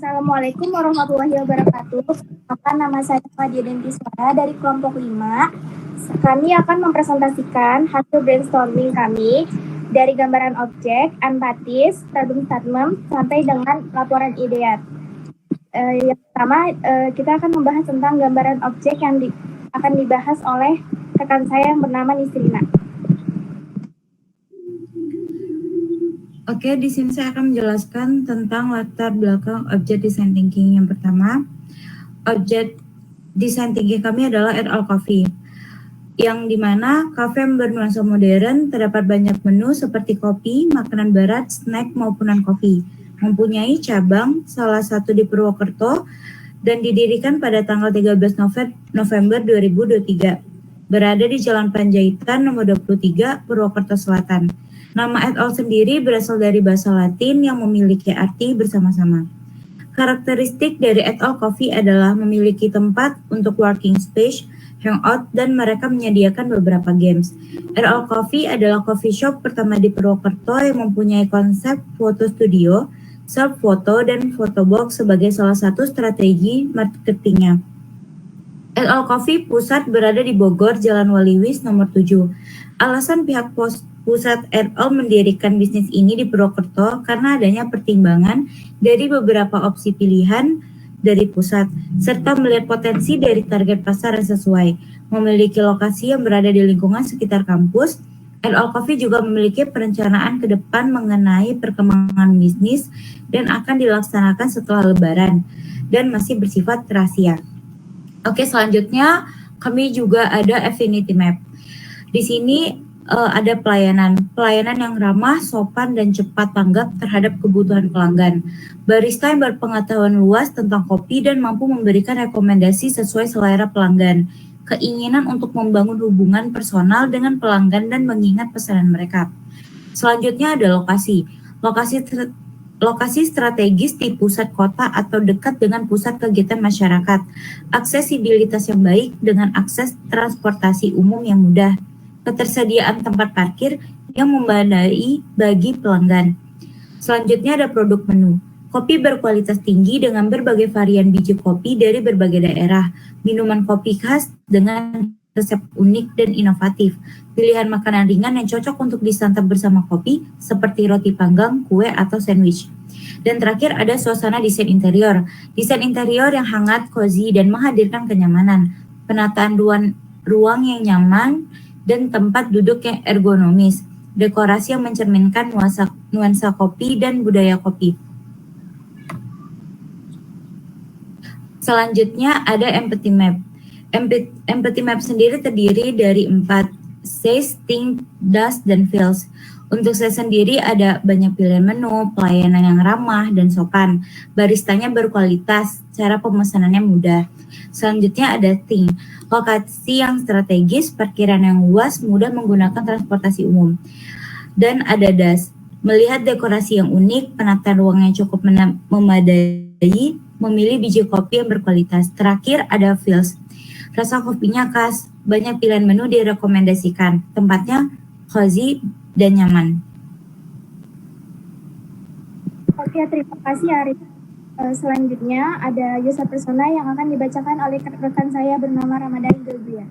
Assalamualaikum warahmatullahi wabarakatuh. Perkenalkan, nama saya Fadia Dentiswara dari kelompok 5. Kami akan mempresentasikan hasil brainstorming kami dari gambaran objek, empatis, problem statement, sampai dengan laporan ideat. Yang pertama, kita akan membahas tentang gambaran objek yang akan dibahas oleh rekan saya yang bernama Nisrina. Oke, di sini saya akan menjelaskan tentang latar belakang objek design thinking. Yang pertama, objek design thinking kami adalah et al. Coffee, yang dimana kafe yang bernuansa modern, terdapat banyak menu seperti kopi, makanan barat, snack maupun non-kopi. Mempunyai cabang, salah satu di Purwokerto, dan didirikan pada tanggal 13 November 2023. Berada di Jalan Panjaitan nomor 23, Purwokerto Selatan. Nama et al. Sendiri berasal dari bahasa Latin yang memiliki arti bersama-sama. Karakteristik dari et al. Coffee adalah memiliki tempat untuk working space, hangout, dan mereka menyediakan beberapa games. Et al. Coffee adalah coffee shop pertama di Purwokerto yang mempunyai konsep foto studio, self-foto, dan photo box sebagai salah satu strategi marketingnya. Et al. Coffee pusat berada di Bogor, Jalan Waliwis nomor 7. Alasan pihak pusat et al. Mendirikan bisnis ini di Purwokerto karena adanya pertimbangan dari beberapa opsi pilihan dari pusat, serta melihat potensi dari target pasar yang sesuai. Memiliki lokasi yang berada di lingkungan sekitar kampus, et al. Coffee juga memiliki perencanaan ke depan mengenai perkembangan bisnis dan akan dilaksanakan setelah Lebaran dan masih bersifat rahasia. Oke, selanjutnya kami juga ada Affinity Map. Di sini ada pelayanan yang ramah, sopan, dan cepat tanggap terhadap kebutuhan pelanggan. Barista yang berpengetahuan luas tentang kopi dan mampu memberikan rekomendasi sesuai selera pelanggan. Keinginan untuk membangun hubungan personal dengan pelanggan dan mengingat pesanan mereka. Selanjutnya ada lokasi. Lokasi strategis di pusat kota atau dekat dengan pusat kegiatan masyarakat. Aksesibilitas yang baik dengan akses transportasi umum yang mudah. Ketersediaan tempat parkir yang memadai bagi pelanggan. Selanjutnya ada produk menu. Kopi berkualitas tinggi dengan berbagai varian biji kopi dari berbagai daerah. Minuman kopi khas dengan resep unik dan inovatif. Pilihan makanan ringan yang cocok untuk disantap bersama kopi seperti roti panggang, kue, atau sandwich. Dan terakhir ada suasana desain interior. Desain interior yang hangat, cozy, dan menghadirkan kenyamanan. Penataan ruang yang nyaman dan tempat duduk yang ergonomis, dekorasi yang mencerminkan nuansa kopi dan budaya kopi. Selanjutnya ada Empathy Map. Empathy Map sendiri terdiri dari 4, Says, Think, Does, dan Feels. Untuk saya sendiri ada banyak pilihan menu, pelayanan yang ramah dan sopan, baristanya berkualitas, cara pemesanannya mudah. Selanjutnya ada Think, lokasi yang strategis, parkiran yang luas, mudah menggunakan transportasi umum. Dan ada Das, melihat dekorasi yang unik, penataan ruang yang cukup memadai, memilih biji kopi yang berkualitas. Terakhir ada Feels, rasa kopinya khas, banyak pilihan menu direkomendasikan, tempatnya cozy dan nyaman. Oke, terima kasih Arif. Selanjutnya ada user persona yang akan dibacakan oleh rekan saya bernama Ramadhan Gelbia.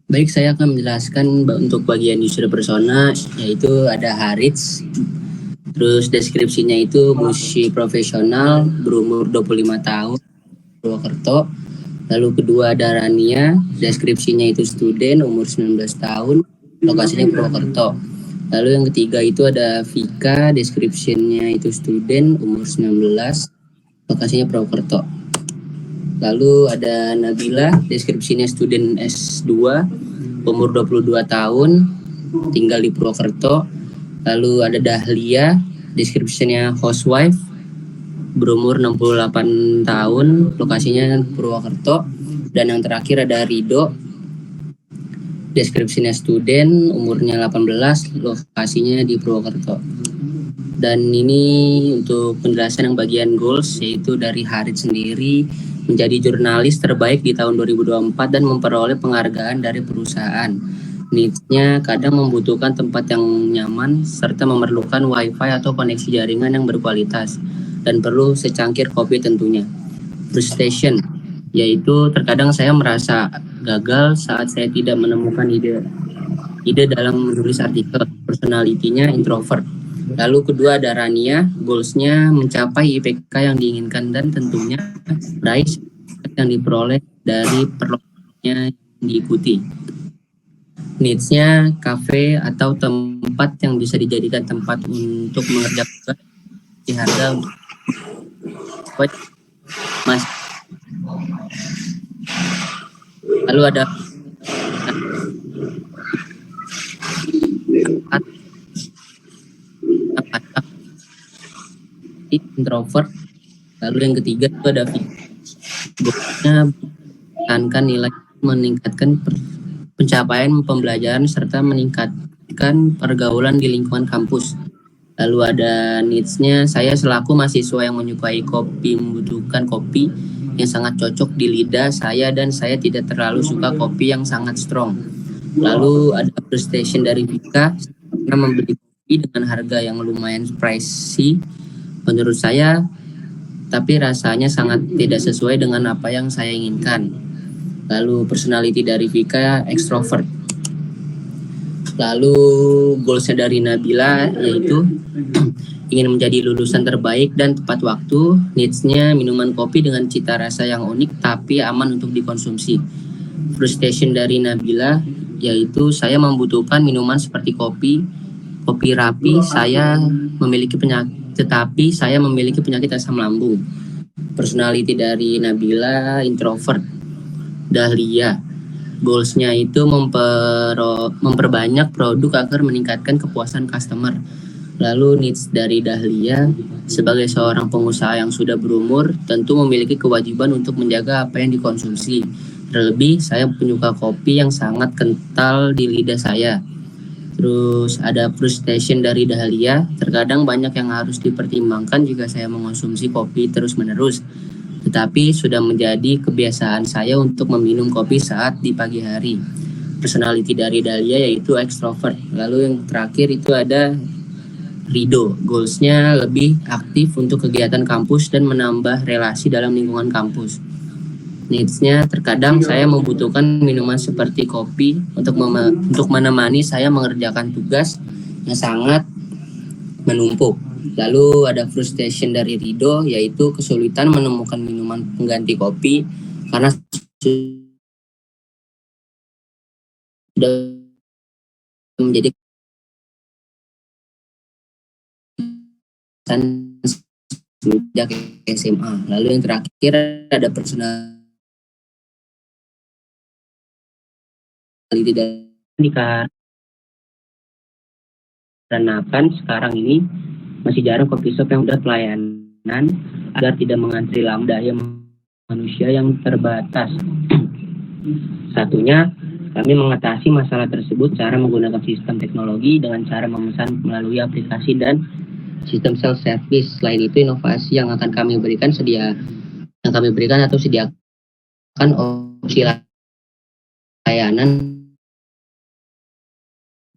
Baik, saya akan menjelaskan untuk bagian user persona, yaitu ada Harits. Terus deskripsinya itu musisi profesional, berumur 25 tahun, Purwokerto. Lalu kedua ada Rania, deskripsinya itu student, umur 19 tahun, lokasinya Purwokerto. Lalu yang ketiga itu ada Vika, deskripsinya itu student, umur 19, lokasinya Purwokerto. Lalu ada Nabila, deskripsinya student S2, umur 22 tahun, tinggal di Purwokerto. Lalu ada Dahlia, deskripsinya housewife, berumur 68 tahun, lokasinya Purwokerto. Dan yang terakhir ada Rido, deskripsinya student, umurnya 18, lokasinya di Purwokerto. Dan ini untuk penjelasan yang bagian goals, yaitu dari Harit sendiri menjadi jurnalis terbaik di tahun 2024 dan memperoleh penghargaan dari perusahaan. Needs-nya kadang membutuhkan tempat yang nyaman serta memerlukan wifi atau koneksi jaringan yang berkualitas. dan perlu secangkir kopi tentunya. Frustration, yaitu terkadang saya merasa gagal saat saya tidak menemukan ide dalam menulis artikel. Personalitinya introvert. Lalu kedua ada Rania, goals-nya mencapai IPK yang diinginkan dan tentunya meraih yang diperoleh dari perlombaan yang diikuti. Needs-nya kafe atau tempat yang bisa dijadikan tempat untuk mengerjakan di harga mas. Lalu ada introvert. Lalu yang ketiga itu ada goalnya meningkatkan nilai, meningkatkan pencapaian pembelajaran serta meningkatkan pergaulan di lingkungan kampus. Lalu ada needs-nya, saya selaku mahasiswa yang menyukai kopi membutuhkan kopi yang sangat cocok di lidah saya dan saya tidak terlalu suka kopi yang sangat strong. Lalu ada frustration dari Vika karena membeli kopi dengan harga yang lumayan pricey menurut saya, tapi rasanya sangat tidak sesuai dengan apa yang saya inginkan. Lalu personality dari Vika extrovert. Lalu goalsnya dari Nabila yaitu ingin menjadi lulusan terbaik dan tepat waktu. Needs-nya minuman kopi dengan cita rasa yang unik tapi aman untuk dikonsumsi. Frustration dari Nabila yaitu saya membutuhkan minuman seperti kopi rapi. Saya memiliki penyakit asam lambung. Personality dari Nabila introvert. Dahlia, goals-nya itu memperbanyak produk agar meningkatkan kepuasan customer. Lalu needs dari Dahlia, sebagai seorang pengusaha yang sudah berumur, tentu memiliki kewajiban untuk menjaga apa yang dikonsumsi. Terlebih, saya penyuka kopi yang sangat kental di lidah saya. Terus ada frustration dari Dahlia, terkadang banyak yang harus dipertimbangkan jika saya mengonsumsi kopi terus-menerus. Tetapi sudah menjadi kebiasaan saya untuk meminum kopi saat di pagi hari. Personality dari Dahlia yaitu extrovert. Lalu yang terakhir itu ada Rido, goals-nya lebih aktif untuk kegiatan kampus dan menambah relasi dalam lingkungan kampus. Needs-nya terkadang saya membutuhkan minuman seperti kopi untuk menemani saya mengerjakan tugas yang sangat menumpuk. Lalu ada frustration dari Rido yaitu kesulitan menemukan minuman pengganti kopi karena sudah menjadi sejak SMA. Lalu yang terakhir ada personality dikarenakan sekarang ini masih jarang coffee shop yang sudah pelayanan agar tidak mengantri lama daya manusia yang terbatas. Satunya, kami mengatasi masalah tersebut cara menggunakan sistem teknologi dengan cara memesan melalui aplikasi dan sistem self-service. Selain itu, inovasi yang akan kami berikan atau sediakan opsi layanan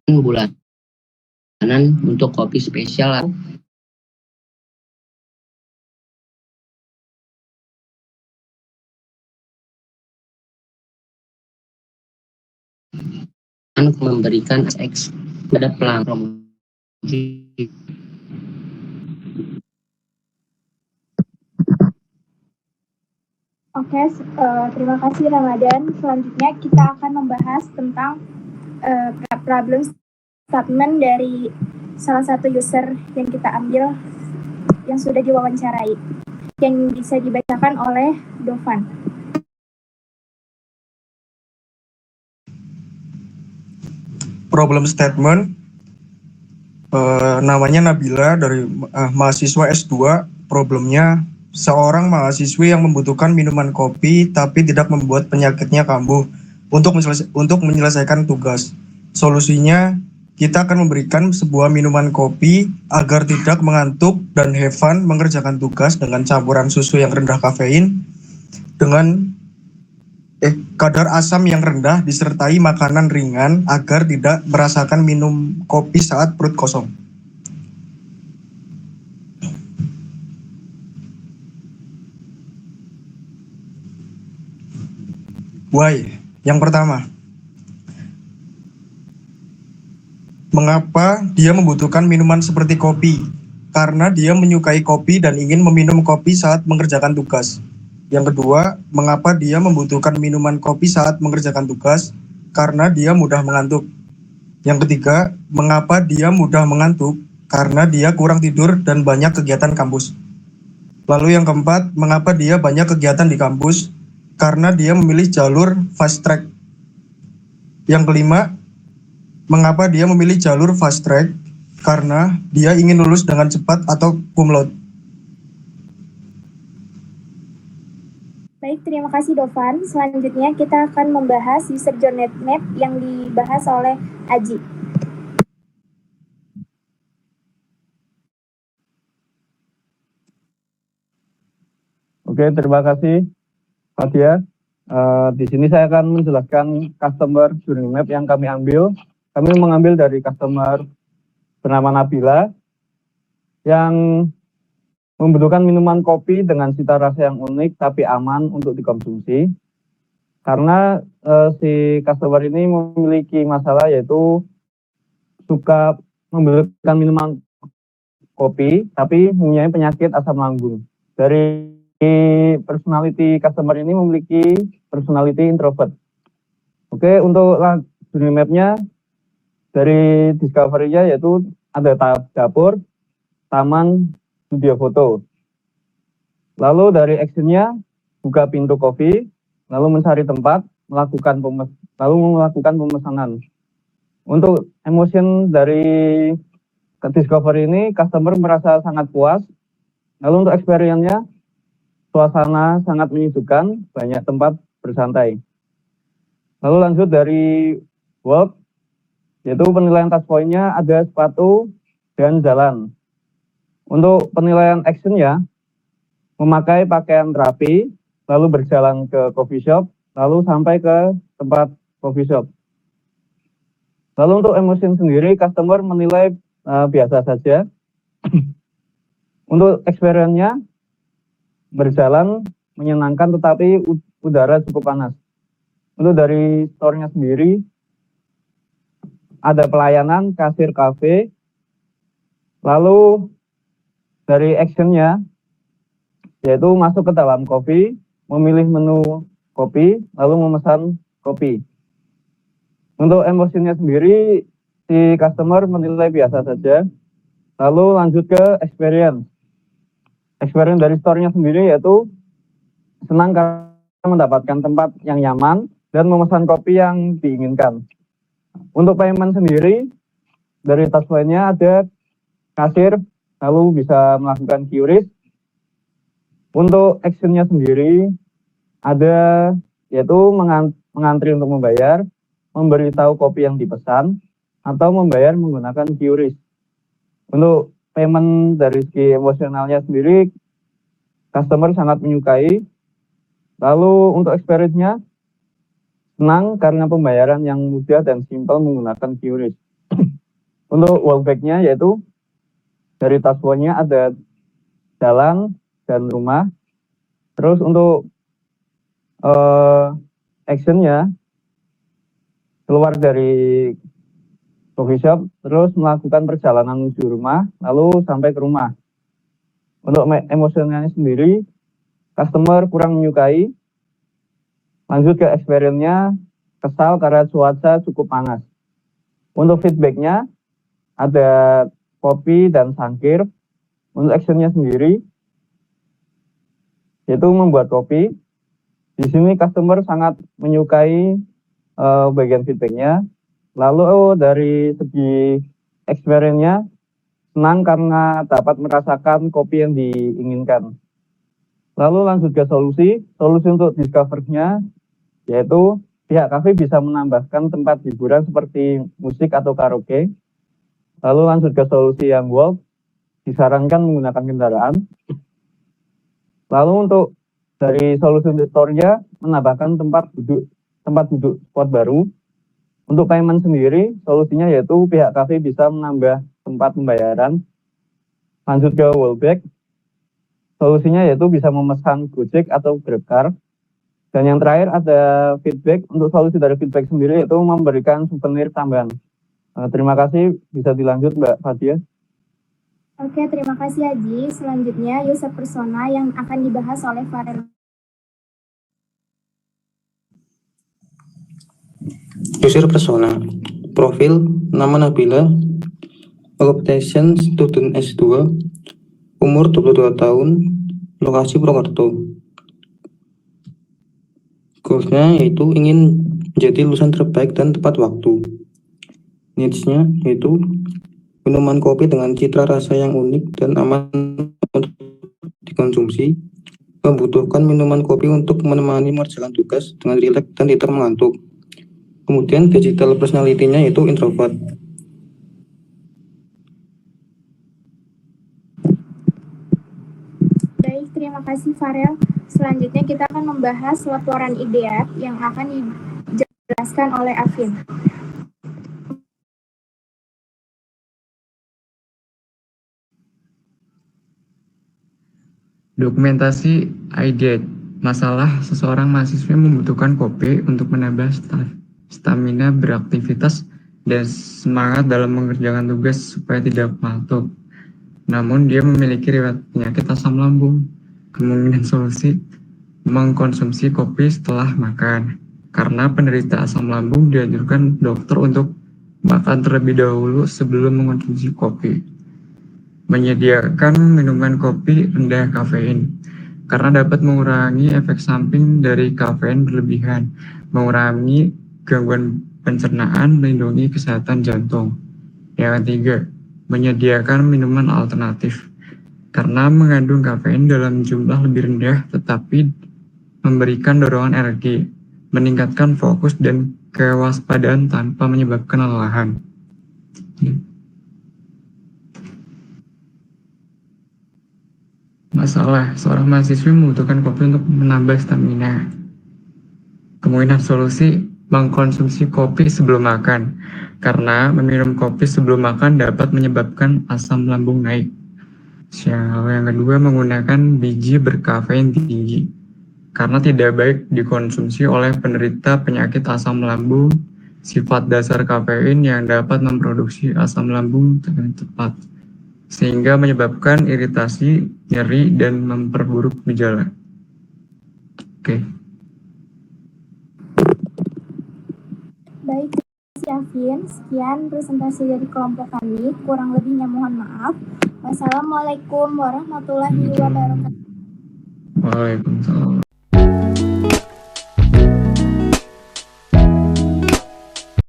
bulanan untuk kopi spesial memberikan X pada pelanggan. Oke, terima kasih Ramadan. Selanjutnya kita akan membahas tentang problem statement dari salah satu user yang kita ambil yang sudah diwawancarai, yang bisa dibacakan oleh Dovan. Problem statement namanya Nabila dari mahasiswa S2. Problemnya seorang mahasiswi yang membutuhkan minuman kopi tapi tidak membuat penyakitnya kambuh untuk menyelesaikan tugas. Solusinya, kita akan memberikan sebuah minuman kopi agar tidak mengantuk dan have fun mengerjakan tugas dengan campuran susu yang rendah kafein dengan kadar asam yang rendah disertai makanan ringan agar tidak merasakan minum kopi saat perut kosong. Why? Yang pertama, mengapa dia membutuhkan minuman seperti kopi? Karena dia menyukai kopi dan ingin meminum kopi saat mengerjakan tugas. Yang kedua, mengapa dia membutuhkan minuman kopi saat mengerjakan tugas? Karena dia mudah mengantuk. Yang ketiga, mengapa dia mudah mengantuk? Karena dia kurang tidur dan banyak kegiatan kampus. Lalu yang keempat, mengapa dia banyak kegiatan di kampus? Karena dia memilih jalur fast track. Yang kelima, mengapa dia memilih jalur fast track? Karena dia ingin lulus dengan cepat atau cum laude. Baik, terima kasih Dovan. Selanjutnya kita akan membahas user journey map yang dibahas oleh Aji. Oke, terima kasih Fadia. Di sini saya akan menjelaskan customer journey map yang kami ambil. Kami mengambil dari customer bernama Nabila yang membutuhkan minuman kopi dengan cita rasa yang unik tapi aman untuk dikonsumsi. Karena si customer ini memiliki masalah yaitu suka membutuhkan minuman kopi tapi mempunyai penyakit asam lambung. Dari personality customer ini memiliki personality introvert. Oke, untuk journey map-nya dari discovery-nya yaitu ada dapur, taman, studio foto. Lalu dari action-nya buka pintu kopi, lalu mencari tempat, melakukan pemesanan. Untuk emotion dari discovery ini, customer merasa sangat puas. Lalu untuk experience-nya, suasana sangat menyejukkan, banyak tempat bersantai. Lalu lanjut dari work, yaitu penilaian touch point-nya ada sepatu dan jalan. Untuk penilaian action-nya, memakai pakaian rapi, lalu berjalan ke coffee shop, lalu sampai ke tempat coffee shop. Lalu untuk emotion sendiri, customer menilai biasa saja. Untuk experience-nya, berjalan menyenangkan tetapi udara cukup panas. Untuk dari store-nya sendiri, ada pelayanan kasir kafe. Lalu dari action-nya, yaitu masuk ke dalam kopi, memilih menu kopi, lalu memesan kopi. Untuk emosinya sendiri, si customer menilai biasa saja. Lalu lanjut ke experience. Experience dari store-nya sendiri yaitu senang karena mendapatkan tempat yang nyaman dan memesan kopi yang diinginkan. Untuk payment sendiri, dari touch point-nya ada kasir, lalu bisa melakukan QRIS. Untuk action-nya sendiri, ada yaitu mengantri untuk membayar, memberitahu kopi yang dipesan, atau membayar menggunakan QRIS. Untuk payment dari segi emosionalnya sendiri, customer sangat menyukai. Lalu untuk experience-nya, senang karena pembayaran yang mudah dan simpel menggunakan QRIS. Untuk wallback-nya yaitu dari touch point-nya ada jalan dan rumah. Terus untuk action-nya keluar dari coffee shop, terus melakukan perjalanan menuju rumah, lalu sampai ke rumah. Untuk emosionalnya sendiri, customer kurang menyukai. Lanjut ke experience-nya, kesal karena cuaca cukup panas. Untuk feedback-nya, ada kopi dan sangkir. Untuk action-nya sendiri, yaitu membuat kopi. Di sini customer sangat menyukai bagian feedback-nya. Lalu dari segi experience-nya, senang karena dapat merasakan kopi yang diinginkan. Lalu lanjut ke solusi. Solusi untuk discover-nya yaitu pihak kafe bisa menambahkan tempat hiburan seperti musik atau karaoke. Lalu lanjut ke solusi yang walk, disarankan menggunakan kendaraan. Lalu untuk dari solusi store-nya menambahkan tempat duduk spot baru. Untuk payment sendiri, solusinya yaitu pihak kafe bisa menambah tempat pembayaran. Lanjut ke wallback, solusinya yaitu bisa memesan Gojek atau GrabCar. Dan yang terakhir ada feedback. Untuk solusi dari feedback sendiri itu memberikan souvenir tambahan. Terima kasih, bisa dilanjut Mbak Fathia. Oke, terima kasih Haji. Selanjutnya user persona yang akan dibahas oleh Farel. User persona, profil, nama Nabila, occupation student S2, umur 22 tahun, lokasi Purwokerto. Goals-nya yaitu ingin menjadi lulusan terbaik dan tepat waktu. Needs-nya yaitu minuman kopi dengan citra rasa yang unik dan aman untuk dikonsumsi, membutuhkan minuman kopi untuk menemani mengerjakan tugas dengan rileks dan tidak mengantuk. Kemudian digital personality-nya yaitu introvert. Baik, terima kasih Farel. Selanjutnya kita akan membahas laporan IDEAT yang akan dijelaskan oleh Afin. Dokumentasi IDEAT. Masalah seseorang mahasiswa membutuhkan kopi untuk menambah stamina beraktivitas dan semangat dalam mengerjakan tugas supaya tidak ngantuk. Namun dia memiliki riwayat penyakit asam lambung. Kemungkinan solusi mengkonsumsi kopi setelah makan. Karena penderita asam lambung dianjurkan dokter untuk makan terlebih dahulu sebelum mengkonsumsi kopi. Menyediakan minuman kopi rendah kafein karena dapat mengurangi efek samping dari kafein berlebihan, mengurangi gangguan pencernaan, melindungi kesehatan jantung. Yang ketiga, menyediakan minuman alternatif karena mengandung kafein dalam jumlah lebih rendah tetapi memberikan dorongan energi, meningkatkan fokus dan kewaspadaan tanpa menyebabkan kelelahan. Masalah, seorang mahasiswa membutuhkan kopi untuk menambah stamina. Kemungkinan solusi mengkonsumsi kopi sebelum makan, karena meminum kopi sebelum makan dapat menyebabkan asam lambung naik. Yang kedua, menggunakan biji berkafein tinggi, karena tidak baik dikonsumsi oleh penderita penyakit asam lambung, sifat dasar kafein yang dapat memproduksi asam lambung dengan cepat, sehingga menyebabkan iritasi, nyeri, dan memperburuk gejala. Oke. Baik, terima kasih Afin. Sekian presentasi dari kelompok kami. Kurang lebihnya mohon maaf. Wassalamualaikum warahmatullahi wabarakatuh. Waalaikumsalam.